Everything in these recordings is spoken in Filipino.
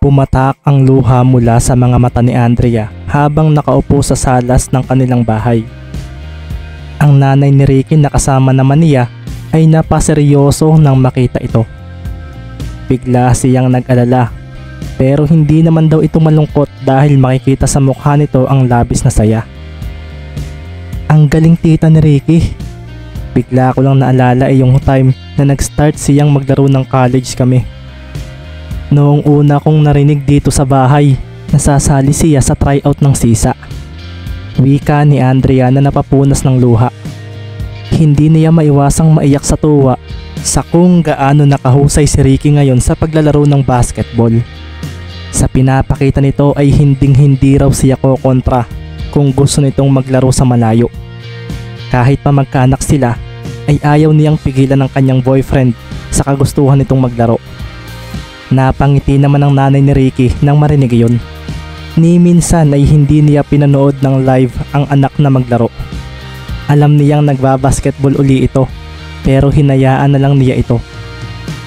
Pumatak ang luha mula sa mga mata ni Andrea habang nakaupo sa salas ng kanilang bahay. Ang nanay ni Ricky na kasama naman niya ay napaseryoso nang makita ito. Bigla siyang nag-alala, pero hindi naman daw ito malungkot dahil makikita sa mukha nito ang labis na saya. Ang galing tita ni Ricky. Bigla ko lang naalala ay yung time na nag-start siyang maglaro ng college kami. Noong una kong narinig dito sa bahay, nasasali siya sa tryout ng sisa. Wika ni Andrea na napapunas ng luha. Hindi niya maiwasang maiyak sa tuwa sa kung gaano nakahusay si Ricky ngayon sa paglalaro ng basketball. Sa pinapakita nito ay hinding-hindi raw siya kokontra kung gusto nitong maglaro sa malayo. Kahit pa magkaanak sila, ay ayaw niyang pigilan ng kanyang boyfriend sa kagustuhan nitong maglaro. Napangiti naman ang nanay ni Ricky nang marinig iyon. Ni minsan ay hindi niya pinanood ng live ang anak na maglaro. Alam niyang nagbabasketball uli ito, pero hinayaan na lang niya ito.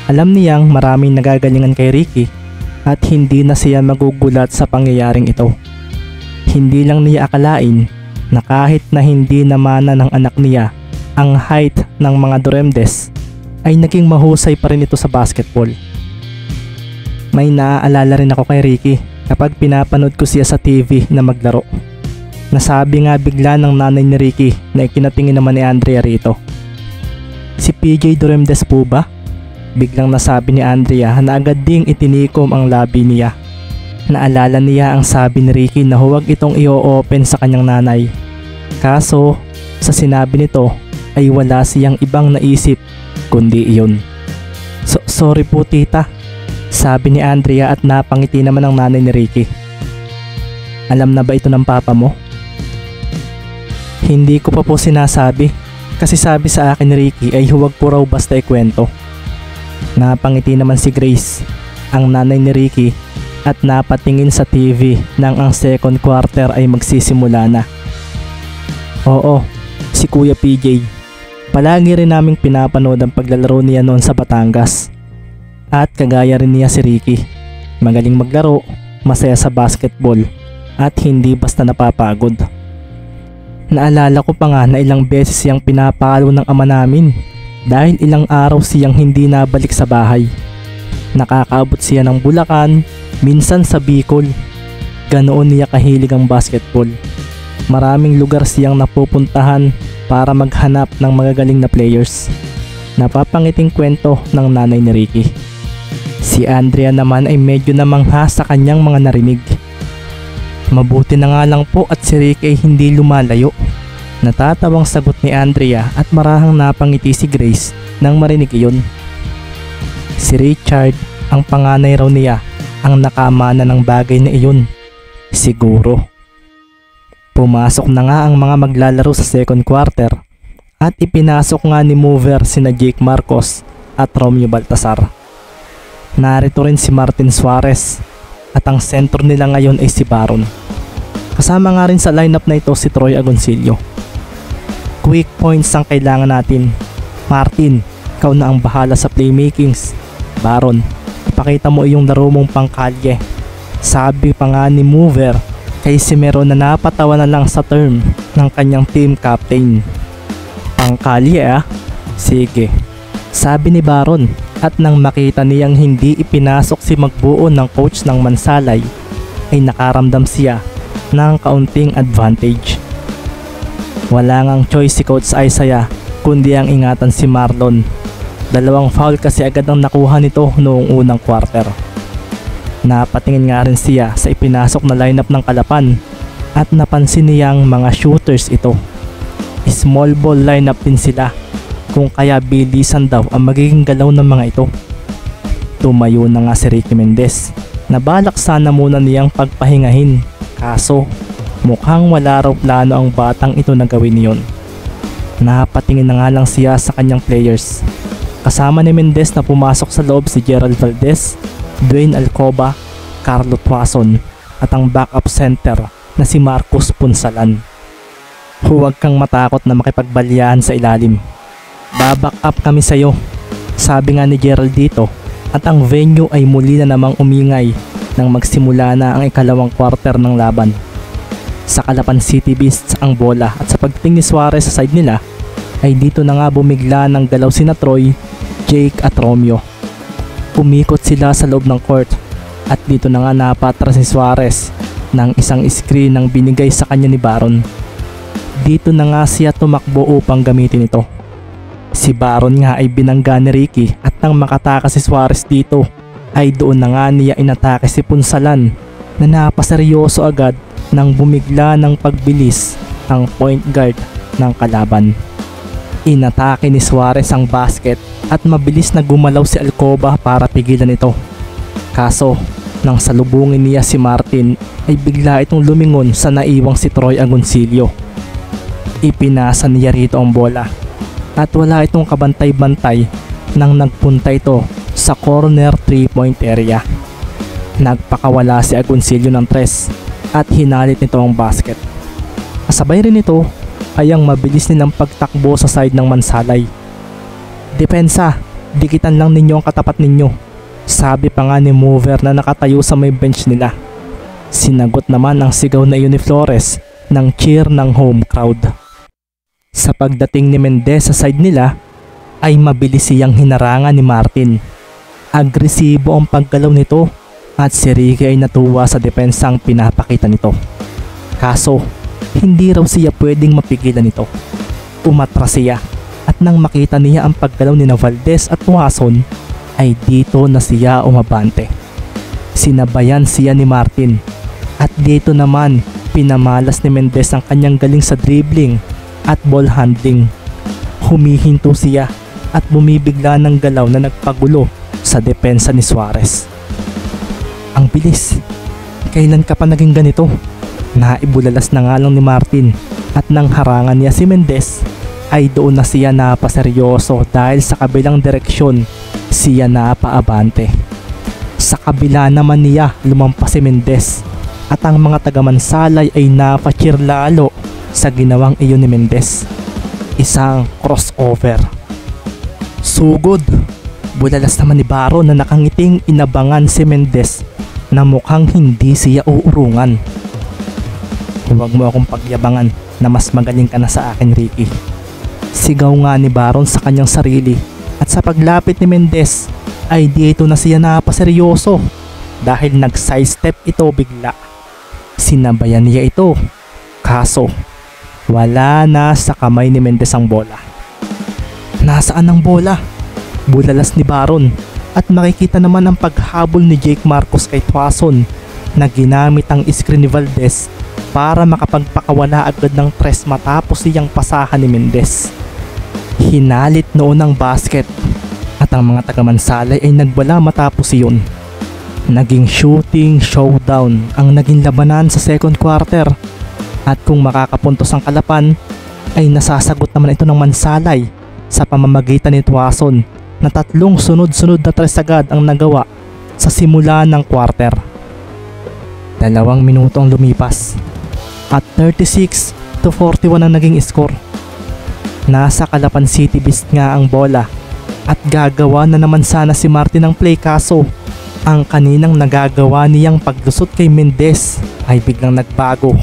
Alam niyang maraming nagagalingan kay Ricky at hindi na siya magugulat sa pangyayaring ito. Hindi lang niya akalain na kahit na hindi namana ng anak niya ang height ng mga Duremdes, ay naging mahusay pa rin ito sa basketball. May naaalala rin ako kay Ricky kapag pinapanood ko siya sa TV na maglaro. Nasabi nga bigla ng nanay ni Ricky na ikinatingin naman ni Andrea rito. Si PJ Duremdes po ba? Biglang nasabi ni Andrea na agad ding itinikom ang labi niya. Naalala niya ang sabi ni Ricky na huwag itong i-open sa kanyang nanay. Kaso sa sinabi nito ay wala siyang ibang naisip kundi iyon. Sorry po tita, sabi ni Andrea at napangiti naman ang nanay ni Ricky. Alam na ba ito ng papa mo? Hindi ko pa po sinasabi kasi sabi sa akin ni Ricky ay huwag po raw basta ikwento. Napangiti naman si Grace, ang nanay ni Ricky, at napatingin sa TV nang ang second quarter ay magsisimula na. Oo, si Kuya PJ. Palagi rin naming pinapanood ang paglalaro niya noon sa Batangas. At kagaya rin niya si Ricky. Magaling maglaro, masaya sa basketball, at hindi basta napapagod. Naalala ko pa nga na ilang beses siyang pinapalo ng ama namin dahil ilang araw siyang hindi nabalik sa bahay. Nakakaabot siya ng Bulacan, minsan sa Bicol. Ganoon niya kahilig ang basketball. Maraming lugar siyang napupuntahan para maghanap ng magagaling na players. Napapangiting kwento ng nanay ni Ricky. Si Andrea naman ay medyo namangha sa kanyang mga narinig. Mabuti na nga lang po at si Ricky ay hindi lumalayo. Natatawang sagot ni Andrea at marahang napangiti si Grace nang marinig iyon. Si Richard, ang panganay raw niya, ang nakamana ng bagay na iyon. Siguro. Pumasok na nga ang mga maglalaro sa second quarter at ipinasok nga ni mover sina Jake Marcos at Romeo Baltasar. Narito rin si Martin Suarez at ang sentro nila ngayon ay si Baron. Kasama nga rin sa lineup na ito si Troy Agoncillo. Quick points ang kailangan natin. Martin, ikaw na ang bahala sa playmakings. Baron, ipakita mo iyong laro mong pangkalye. Sabi pa nga ni mover kay Simero na napatawa na lang sa term ng kanyang team captain. Pangkalye ah? Sige, sabi ni Baron, at nang makita niyang hindi ipinasok si Magbuo ng coach ng Mansalay ay nakaramdam siya ng kaunting advantage. Wala ngang choice si Coach Isaiah kundi ang ingatan si Marlon. 2 foul kasi agad ang nakuha nito noong unang quarter. Napatingin nga rin siya sa ipinasok na lineup ng Kalapan at napansin niyang mga shooters ito. Small ball lineup din sila, kung kaya bilisan daw ang magiging galaw ng mga ito. Tumayo na nga si Ricky Mendez na balak sana muna niyang pagpahingahin, kaso mukhang wala raw plano ang batang ito na gawin niyon. Napatingin na nga lang siya sa kanyang players. Kasama ni Mendez na pumasok sa loob si Gerald Valdez, Dwayne Alcoba, Carlo Tuason at ang backup center na si Marcus Punsalan. Huwag kang matakot na makipagbalyahan sa ilalim. Baback up kami sa'yo, sabi nga ni Gerald dito, at ang venue ay muli na namang umingay nang magsimula na ang ikalawang quarter ng laban. Sa Calapan City Beasts ang bola at sa pagdating ni Suarez sa side nila ay dito na nga bumigla ng galaw sina Troy, Jake at Romeo. Umikot sila sa loob ng court at dito na nga napatras si Suarez ng isang screen ng binigay sa kanya ni Baron. Dito na nga siya tumakbo upang gamitin ito. Si Baron nga ay binangga ni Ricky at nang makatakas si Suarez dito ay doon na nga niya inatake si Punsalan na napaseryoso agad nang bumigla ng pagbilis ang point guard ng kalaban. Inatake ni Suarez ang basket at mabilis na gumalaw si Alcoba para pigilan ito. Kaso nang salubungin niya si Martin ay bigla itong lumingon sa naiwang si Troy Agoncillo. Ipinasa niya rito ang bola at wala itong kabantay-bantay nang nagpunta ito sa corner 3-point area. Nagpakawala si Agoncillo ng 3 at hinalit nito ang basket. Kasabay rin ito ay ang mabilis nilang pagtakbo sa side ng Mansalay. "Depensa, dikitan lang ninyo ang katapat ninyo," sabi pa nga ni Mover na nakatayo sa may bench nila. Sinagot naman ang sigaw na iyon ni Flores ng cheer ng home crowd. Sa pagdating ni Mendez sa side nila ay mabilis siyang hinarangan ni Martin. Agresibo ang paggalaw nito at si Ricky ay natuwa sa depensang pinapakita nito. Kaso hindi raw siya pwedeng mapigilan nito. Umatras siya at nang makita niya ang paggalaw ni Valdez at Watson ay dito na siya umabante. Sinabayan siya ni Martin at dito naman pinamalas ni Mendez ang kanyang galing sa dribbling at ball handling. Humihinto siya at bumibigla ng galaw na nagpagulo sa depensa ni Suarez. "Ang bilis, kailan ka pa naging ganito?" Naibulalas na nga lang ni Martin at nang harangan niya si Mendez ay doon na siya napaseryoso dahil sa kabilang direksyon siya napaabante. Sa kabila naman niya lumampas si Mendez at ang mga taga-Mansalay ay napacheer lalo sa ginawang iyon ni Mendez. Isang crossover. Sugod! Bulalas naman ni Baron na nakangiting inabangan si Mendez na mukhang hindi siya uurungan. "Huwag mo akong pagyabangan na mas magaling ka na sa akin, Ricky," sigaw nga ni Baron sa kanyang sarili at sa paglapit ni Mendez ay dito na siya napaseryoso dahil nag-sidestep ito bigla. Sinabayan niya ito, kaso wala na sa kamay ni Mendez ang bola. "Nasaan ang bola?" bulalas ni Baron at makikita naman ang paghabol ni Jake Marcos kay Tuason na ginamit ang screen ni Valdez para makapagpakawala agad ng 3 matapos siyang pasahan ni Mendez. Hinalit noon ang basket at ang mga taga-Mansalay ay nagbala matapos iyon. Naging shooting showdown ang naging labanan sa second quarter at kung makakapuntos ang Calapan ay nasasagot naman ito ng Mansalay sa pamamagitan ni Tuason na 3 sunod-sunod na 3 agad ang nagawa sa simula ng quarter. 2 minuto ang lumipas at 36-41 ang naging score. Nasa Calapan City Beast nga ang bola at gagawa na naman sana si Martin ng play, kaso ang kaninang nagagawa niyang paglusot kay Mendez ay biglang nagbago.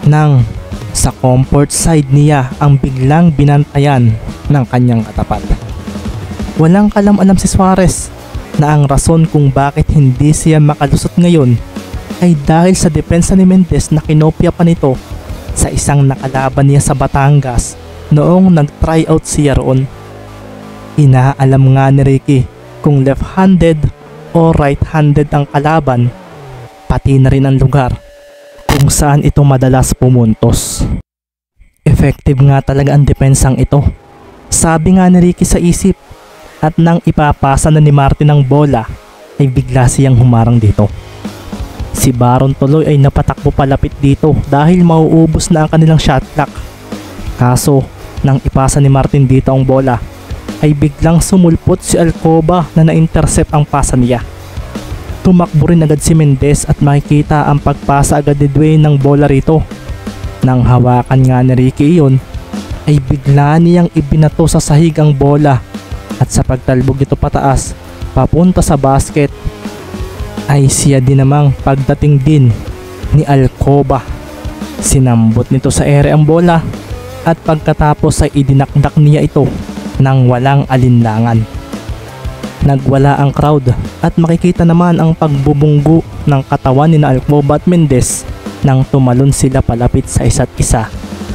Nang sa comfort side niya ang biglang binantayan ng kanyang katapat. Walang kalam-alam si Suarez na ang rason kung bakit hindi siya makalusot ngayon ay dahil sa depensa ni Mendez na kinopya pa nito sa isang nakalaban niya sa Batangas noong nag-try out siya roon. Inaalam nga ni Ricky kung left-handed o right-handed ang kalaban, pati na rin ang lugar kung saan ito madalas pumuntos. Effective nga talaga ang depensang ito, sabi nga ni Ricky sa isip, at nang ipapasa na ni Martin ang bola ay bigla siyang humarang dito. Si Baron tuloy ay napatakbo palapit dito dahil mauubos na ang kanilang shot clock. Kaso nang ipasa ni Martin dito ang bola ay biglang sumulpot si Alcoba na na-intercept ang pasa niya. Tumakbo rin agad si Mendez at makikita ang pagpasa agad ni Dwayne ng bola rito. Nang hawakan nga ni Ricky iyon ay bigla niyang ibinato sa sahig ang bola at sa pagtalbog nito pataas papunta sa basket ay siya din namang pagdating din ni Alcoba. Sinambot nito sa ere ang bola at pagkatapos ay idinakdak niya ito nang walang alinlangan. Nagwala ang crowd at makikita naman ang pagbubunggo ng katawan ni Alcoba at Mendez nang tumalon sila palapit sa isa't isa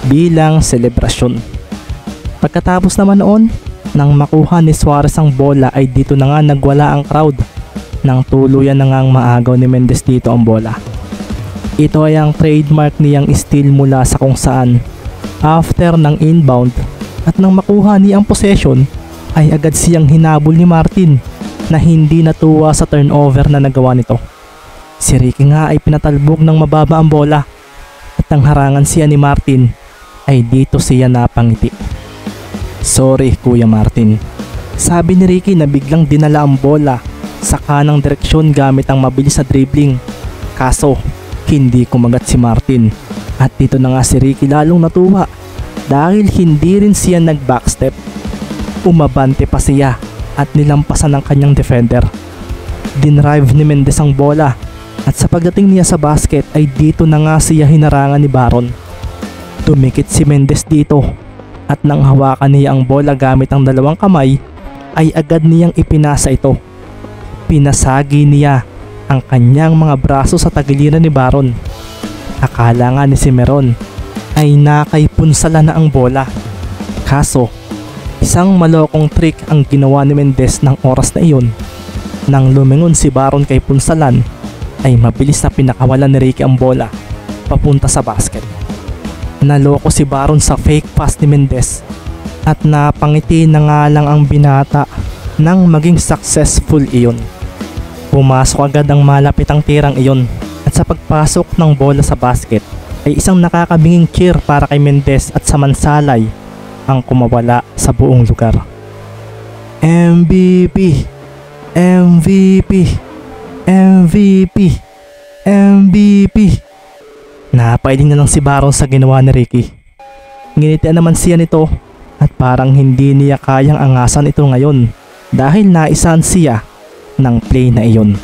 bilang selebrasyon. Pagkatapos naman noon, nang makuha ni Suarez ang bola ay dito na nga nagwala ang crowd nang tuluyan na ngang maagaw ni Mendez dito ang bola. Ito ay ang trademark niyang steal mula sa kung saan after ng inbound at nang makuha niya ang possession ay agad siyang hinabol ni Martin na hindi natuwa sa turnover na nagawa nito. Si Ricky nga ay pinatalbog ng mababa ang bola at nang harangan siya ni Martin ay dito siya napangiti. "Sorry Kuya Martin," sabi ni Ricky na biglang dinala ang bola sa kanang direksyon gamit ang mabilis na dribbling. Kaso hindi kumagat si Martin at dito na nga si Ricky lalong natuwa dahil hindi rin siya nag-backstep. Umabante pa siya at nilampasan ng kanyang defender. Dinrive ni Mendez ang bola at sa pagdating niya sa basket ay dito na nga siya hinarangan ni Baron. Tumikit si Mendez dito at nang hawakan niya ang bola gamit ang dalawang kamay ay agad niyang ipinasa ito. Pinasagi niya ang kanyang mga braso sa tagiliran ni Baron. Akala nga ni Cimarron ay nakaipunsala na ang bola. Kaso isang malokong trick ang ginawa ni Mendez ng oras na iyon. Nang lumingon si Baron kay punsalan ay mabilis na pinakawalan ni Ricky ang bola papunta sa basket. Naloko si Baron sa fake pass ni Mendez at napangiti na nga lang ang binata nang maging successful iyon. Pumasok agad ang malapitang tirang iyon at sa pagpasok ng bola sa basket ay isang nakakabinging cheer para kay Mendez at samansalay ang kumawala sa buong lugar. MVP! MVP! MVP! MVP! Napailing na lang si Baron sa ginawa ni Ricky. Nginitian naman siya nito at parang hindi niya kayang angasan ito ngayon dahil naisahan siya ng play na iyon.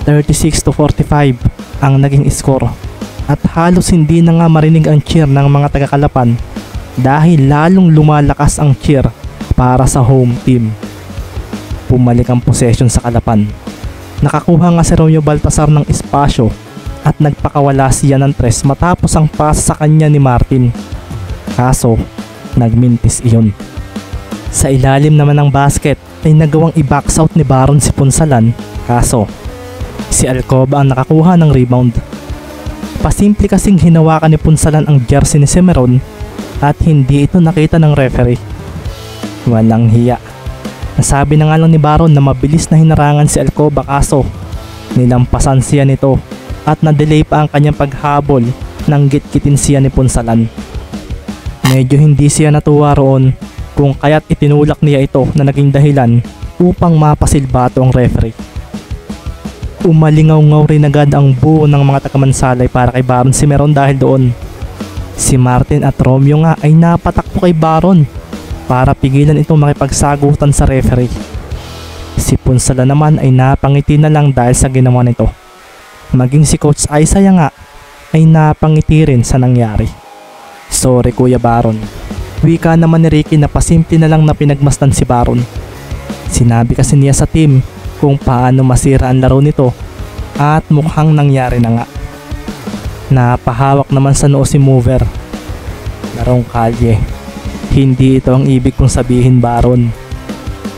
36-45 ang naging score at halos hindi na nga marinig ang cheer ng mga taga-Kalapan dahil lalong lumalakas ang cheer para sa home team. Pumalik ang possession sa Kalapan. Nakakuha nga si Romeo Baltasar ng espasyo at nagpakawala siya ng tres matapos ang pass sa kanya ni Martin. Kaso nagmintis iyon. Sa ilalim naman ng basket ay nagawang i-box out ni Baron si Punsalan, kaso si Alcoba ang nakakuha ng rebound. Pasimple kasing hinawakan ni Punsalan ang jersey ni Cimarron at hindi ito nakita ng referee. Walang hiya. Nasabi na nga lang ni Baron na mabilis na hinarangan si Alcoba kaso nilampasan siya nito at na-delay pa ang kanyang paghabol nang gitgitin siya ni Punsalan. Medyo hindi siya natuwa roon kung kaya't itinulak niya ito na naging dahilan upang mapasilbato ang referee. Umalingaw-ngaw rin agad ang buo ng mga tagamansalay para kay Baron Cimarron dahil doon. Si Martin at Romeo nga ay napatakbo kay Baron para pigilan itong makipagsagutan sa referee. Si Punsalan naman ay napangiti na lang dahil sa ginawa nito. Maging si Coach Isaiah nga ay napangiti rin sa nangyari. "Sorry Kuya Baron." Wika naman ni Ricky na pasimple na lang na pinagmasdan si Baron. Sinabi kasi niya sa team kung paano masira ang laro nito at mukhang nangyari na nga. Napahawak naman sa noo si Mover. Larong kalye. Hindi ito ang ibig kong sabihin, Baron.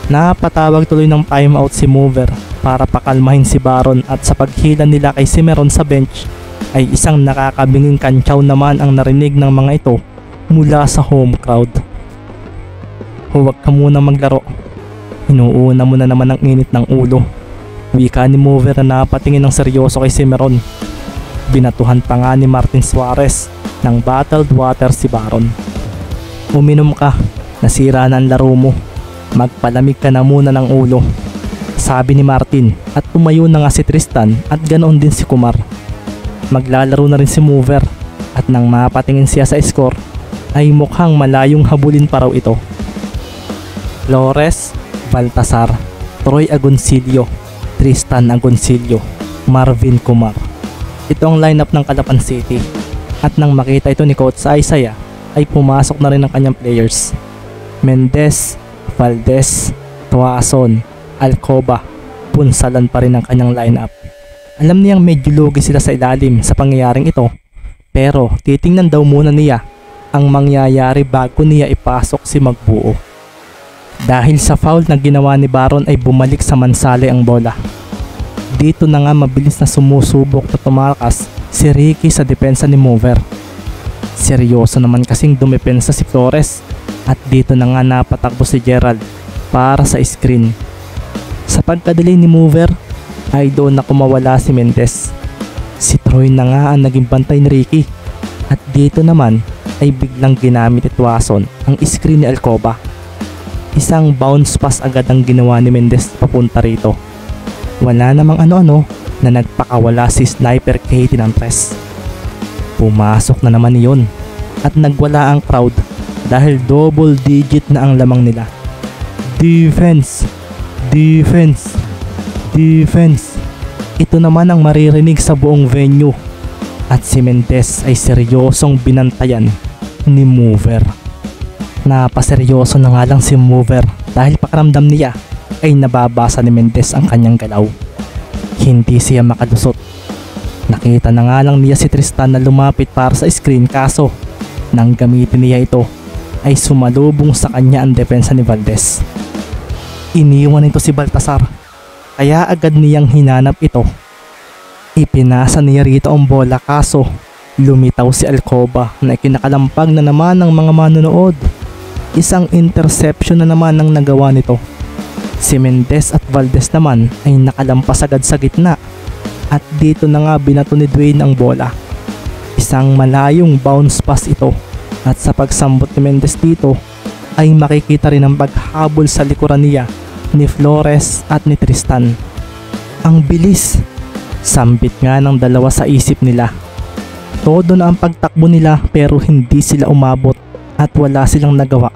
Napatawag tuloy ng timeout si Mover para pakalmahin si Baron at sa paghila nila kay Cimarron sa bench ay isang nakakabinging kantsaw naman ang narinig ng mga ito mula sa home crowd. "Huwag ka muna maglaro. Inuuna mo na naman ang init ng ulo." Wika ni Mover na napatingin ng seryoso kay Cimarron. Binatuhan pa nga ni Martin Suarez ng bottled water si Baron. "Uminom ka, nasira na ang laro mo. Magpalamig ka na muna ng ulo," sabi ni Martin at tumayo na nga si Tristan at ganoon din si Kumar. Maglalaro na rin si Mover at nang mapatingin siya sa score ay mukhang malayong habulin pa raw ito. Flores, Baltasar, Troy Agoncillo, Tristan Agoncillo, Marvin Kumar. Ito ang lineup ng Calapan City. At nang makita ito ni Coach Isaiah ay pumasok na rin ang kanyang players. Mendez, Valdez, Tuason, Alcoba, punsalan pa rin ang kanyang lineup. Alam niyang medyo lugi sila sa ilalim sa pangyayaring ito, pero titingnan daw muna niya ang mangyayari bago niya ipasok si Magbuo. Dahil sa foul na ginawa ni Baron ay bumalik sa Mansalay ang bola. Dito na nga mabilis na sumusubok na tumakas si Ricky sa depensa ni Mover. Seryoso naman kasing dumepensa si Flores at dito na nga napatakbo si Gerald para sa screen. Sa pagkadali ni Mover ay doon na kumawala si Mendez. Si Troy na nga ang naging bantay ni Ricky at dito naman ay biglang ginamit ni Tuason ang screen ni Alcoba. Isang bounce pass agad ang ginawa ni Mendez papunta rito. Wala namang ano-ano na nagpakawala si Sniper Katie ng press. Pumasok na naman iyon at nagwala ang crowd dahil double digit na ang lamang nila. Defense! Defense! Defense! Ito naman ang maririnig sa buong venue at si Mendez ay seryosong binantayan ni Mover. Napaseryoso na nga lang si Mover dahil pakiramdam niya ay nababasa ni Mendez ang kanyang galaw. Hindi siya makalusot. Nakita na nga lang niya si Tristan na lumapit para sa screen kaso nang gamitin niya ito ay sumalubong sa kanya ang depensa ni Valdez. Iniwan nito si Baltasar kaya agad niyang hinanap ito. Ipinasa niya rito ang bola kaso lumitaw si Alcoba na ikinakalampag na naman ng mga manonood. Isang interception na naman ang nagawa nito. Si Mendez at Valdez naman ay nakalampas agad sa gitna at dito na nga binato ni Dwayne ang bola. Isang malayong bounce pass ito at sa pagsambot ni Mendez dito ay makikita rin ang paghabol sa likuran niya ni Flores at ni Tristan. Ang bilis! Sambit nga ng dalawa sa isip nila. Todo na ang pagtakbo nila pero hindi sila umabot at wala silang nagawa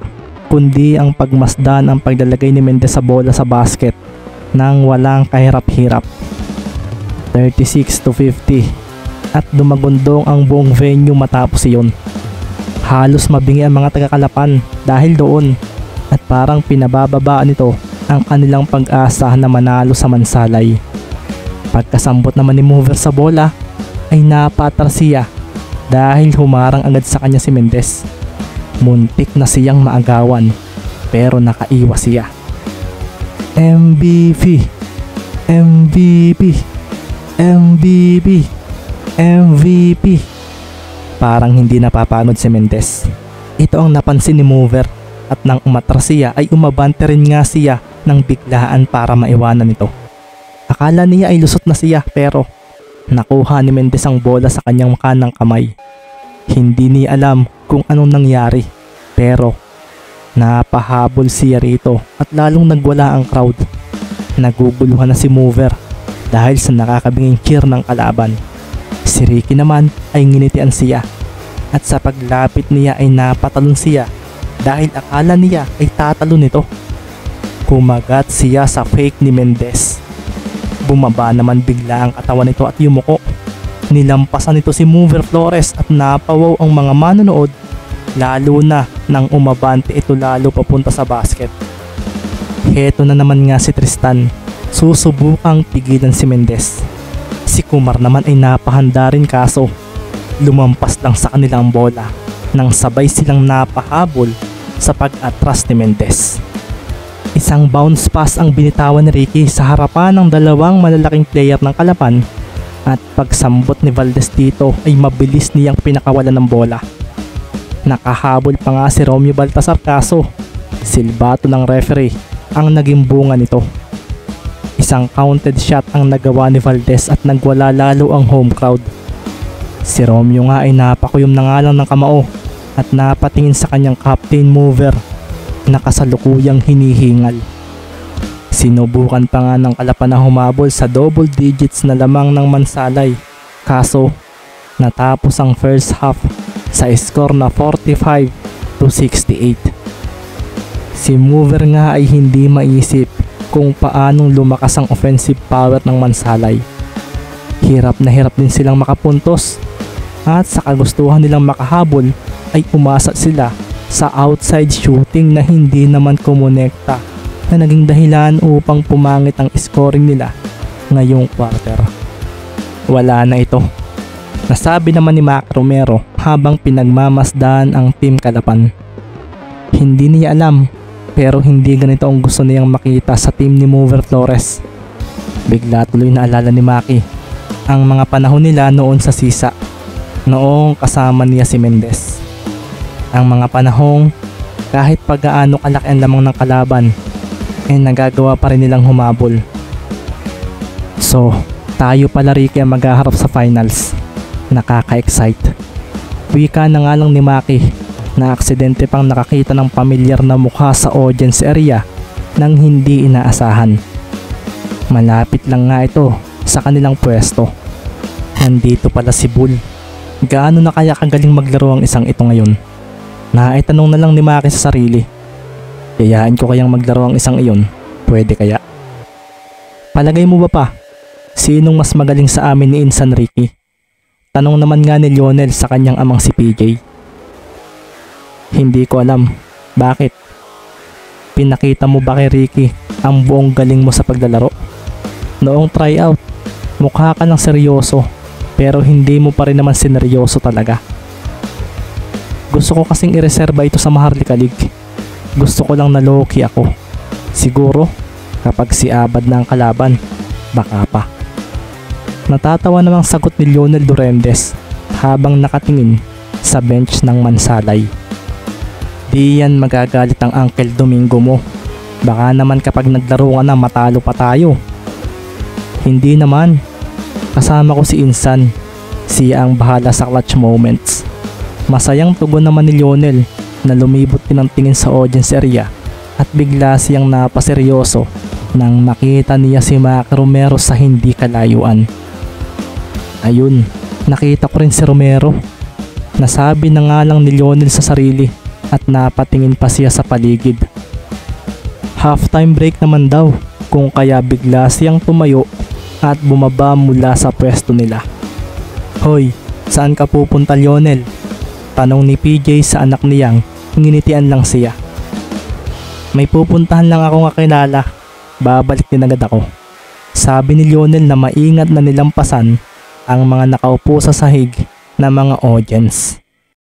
kundi ang pagmasdan ang paglalagay ni Mendez sa bola sa basket nang walang kahirap-hirap. 36-50 at dumagundong ang buong venue matapos iyon. Halos mabingi ang mga taga-Calapan dahil doon at parang pinabababaan nito ang kanilang pag-asa na manalo sa Mansalay. Pagkasambot naman ni Mover sa bola ay napatras siya dahil humarang agad sa kanya si Mendez. Muntik na siyang maagawan pero nakaiwas siya. MVP! MVP! MVP! MVP! Parang hindi napapagod si Mendez. Ito ang napansin ni Mover at nang umatras siya ay umabante rin nga siya ng biglaan para maiwanan ito. Akala niya ay lusot na siya pero nakuha ni Mendez ang bola sa kanyang kanang kamay. Hindi niya alam kung anong nangyari pero napahabol siya rito at lalong nagwala ang crowd. Naguguluhan na si Mover dahil sa nakakabinging cheer ng kalaban. Si Ricky naman ay nginitian siya at sa paglapit niya ay napatalon siya dahil akala niya ay tatalon nito. Kumagat siya sa fake ni Mendez. Bumaba naman bigla ang katawan nito at yumuko. Nilampasan nito si Mover Flores at napawaw ang mga manonood lalo na nang umabante ito lalo papunta sa basket. Heto na naman nga si Tristan. Susubukang pigilan si Mendez. Si Kumar naman ay napahanda rin kaso lumampas lang sa kanilang bola nang sabay silang napahabol sa pag-atras ni Mendez. Isang bounce pass ang binitawan ni Ricky sa harapan ng dalawang malalaking player ng Calapan at pagsambot ni Valdez dito ay mabilis niyang pinakawalan ng bola. Nakahabol pa nga si Romeo Baltasar kaso silbato ng referee ang naging bunga nito. Isang counted shot ang nagawa ni Valdez at nagwala lalo ang home crowd. Si Romeo nga ay napakuyom na nga lang ng kamao at napatingin sa kanyang captain Mover na kasalukuyang hinihingal. Sinubukan pa nga ng Calapan na humabol sa double digits na lamang ng Mansalay kaso natapos ang first half sa score na 45-68. Si Mover nga ay hindi maisip kung paanong lumakas ang offensive power ng Mansalay. Hirap na hirap din silang makapuntos at sa kagustuhan nilang makahabol ay umasa sila sa outside shooting na hindi naman kumonekta na naging dahilan upang pumangit ang scoring nila ngayong quarter. Wala na ito. Nasabi naman ni Mac Romero habang pinagmamasdan ang Team Kalapan. Hindi niya alam pero hindi ganito ang gusto niyang makita sa team ni Mover Flores. Bigla tuloy naalala ni Maki ang mga panahon nila noon sa Sisa, noong kasama niya si Mendez. Ang mga panahong kahit pag-aano kalaki ang lamang ng kalaban ay nagagawa pa rin nilang humabol. So, tayo pala Ricky ang maghaharap sa finals. Nakaka-excite. Wika na nga lang ni Maki na aksidente pang nakakita ng pamilyar na mukha sa audience area nang hindi inaasahan. Malapit lang nga ito sa kanilang pwesto. Nandito pala si Bull. Gaano na kaya kagaling maglaro ang isang ito ngayon? Naitanong na lang ni Maki sa sarili. Yayain ko kayang maglaro ang isang iyon? Pwede kaya? Palagay mo ba pa? Sinong mas magaling sa amin ni Insan Ricky? Tanong naman nga ni Lionel sa kanyang amang si PJ. Hindi ko alam. Bakit? Pinakita mo ba kay Ricky ang buong galing mo sa paglalaro? Noong tryout, mukha ka lang seryoso pero hindi mo pa rin naman sineryoso talaga. Gusto ko kasing ireserba ito sa Maharlika League. Gusto ko lang na low-key ako. Siguro, kapag si Abad na ang kalaban, baka pa. Natatawa namang sagot ni Lionel Durendes habang nakatingin sa bench ng Mansalay. Di yan magagalit ang Uncle Domingo mo. Baka naman kapag naglaro ka na matalo pa tayo. Hindi naman. Kasama ko si Insan. Siya ang bahala sa clutch moments. Masayang tugon naman ni Lionel na lumibot din ang tingin sa audience area at bigla siyang napaseryoso nang makita niya si Mac Romero sa hindi kalayuan. Ayun, nakita ko rin si Romero. Nasabi na nga lang ni Lionel sa sarili at napatingin pa siya sa paligid. Halftime break naman daw kung kaya bigla siyang tumayo at bumaba mula sa pwesto nila. Hoy, saan ka pupunta Lionel? Tanong ni PJ sa anak niyang nginitian lang siya. May pupuntahan lang akong kakilala. Babalik din agad ako. Sabi ni Lionel na maingat na nilampasan ang mga nakaupo sa sahig na mga audience.